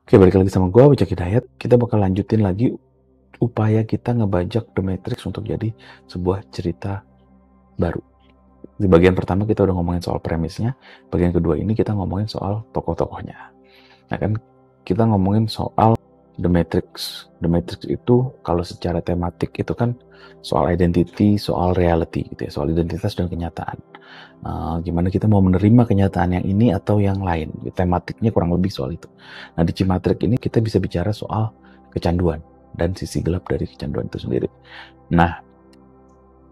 Oke, balik lagi sama gua, Wicak Hidayat. Kita bakal lanjutin lagi upaya kita ngebajak The Matrix untuk jadi sebuah cerita baru. Di bagian pertama kita udah ngomongin soal premisnya, bagian kedua ini kita ngomongin soal tokoh-tokohnya. Nah kan, kita ngomongin soal The Matrix. The Matrix itu kalau secara tematik itu kan soal identity, soal reality gitu ya, soal identitas dan kenyataan. Gimana kita mau menerima kenyataan yang ini atau yang lain. Tematiknya kurang lebih soal itu. Nah di Cimatrik ini kita bisa bicara soal kecanduan dan sisi gelap dari kecanduan itu sendiri. Nah,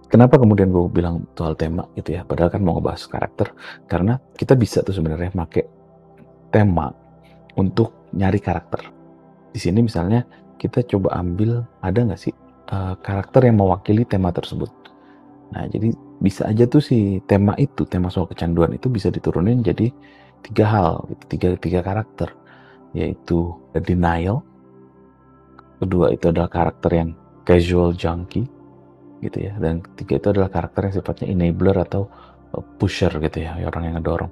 kenapa kemudian gue bilang soal tema gitu ya, padahal kan mau ngebahas karakter, karena kita bisa tuh sebenarnya pakai tema untuk nyari karakter. Di sini misalnya kita coba ambil, ada nggak sih karakter yang mewakili tema tersebut. Nah, jadi bisa aja tuh si tema itu, tema soal kecanduan itu bisa diturunin jadi tiga hal, gitu, tiga karakter, yaitu denial, kedua itu adalah karakter yang casual junkie, gitu ya, dan ketiga itu adalah karakter yang sifatnya enabler atau pusher gitu ya, orang yang ngedorong.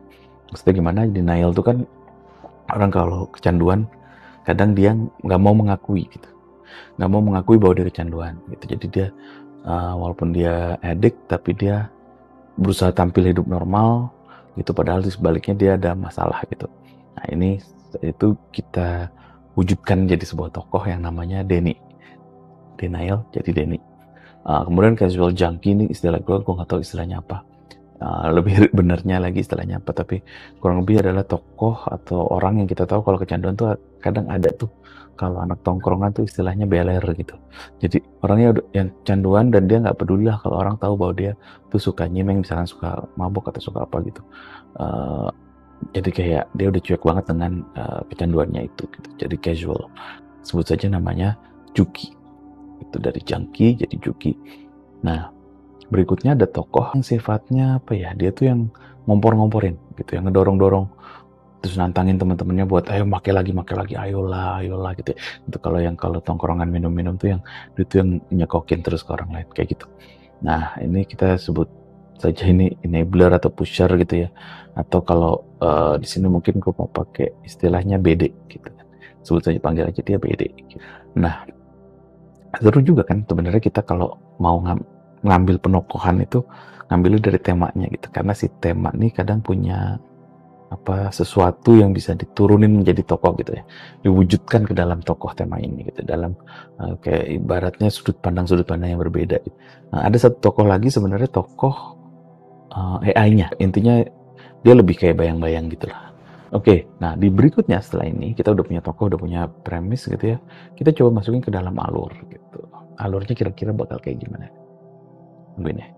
Maksudnya gimana? Denial itu kan orang kalau kecanduan kadang dia nggak mau mengakui gitu, nggak mau mengakui bahwa dia kecanduan gitu. Jadi dia walaupun dia addict tapi dia berusaha tampil hidup normal gitu, padahal di sebaliknya dia ada masalah gitu. Nah ini itu kita wujudkan jadi sebuah tokoh yang namanya Denny. Denial jadi Denny. Kemudian casual junkie ini istilah gue nggak tahu istilahnya apa. Lebih benernya lagi istilahnya apa, tapi kurang lebih adalah tokoh atau orang yang kita tahu kalau kecanduan tuh kadang ada tuh, kalau anak tongkrongan tuh istilahnya beler gitu. Jadi orangnya yang canduan dan dia nggak peduli lah kalau orang tahu bahwa dia tuh suka nyimeng, misalkan suka mabuk atau suka apa gitu. Jadi kayak dia udah cuek banget dengan kecanduannya itu gitu. Jadi casual, sebut saja namanya Juki. Itu dari junkie jadi Juki. Nah, berikutnya ada tokoh yang sifatnya apa ya, dia tuh yang ngompor-ngomporin gitu, yang ngedorong-dorong, terus nantangin teman-temannya buat ayo make lagi, ayolah gitu ya. Itu kalau tongkrongan minum-minum tuh yang dia tuh yang nyekokin terus ke orang lain kayak gitu. Nah, ini kita sebut saja ini enabler atau pusher gitu ya. Atau kalau di sini mungkin gue mau pakai istilahnya BD gitu kan. Sebut saja, panggil aja dia BD. Nah, seru juga kan sebenarnya kita kalau mau ngambil penokohan itu ngambilnya dari temanya gitu, karena si tema nih kadang punya sesuatu yang bisa diturunin menjadi tokoh gitu ya, diwujudkan ke dalam tokoh tema ini gitu, dalam kayak ibaratnya sudut pandang yang berbeda gitu. Nah, ada satu tokoh lagi sebenarnya tokoh AI-nya, intinya dia lebih kayak bayang-bayang gitu lah. Oke, nah di berikutnya setelah ini kita udah punya tokoh, udah punya premis gitu ya, kita coba masukin ke dalam alur gitu. Alurnya kira-kira bakal kayak gimana? Tungguin ya.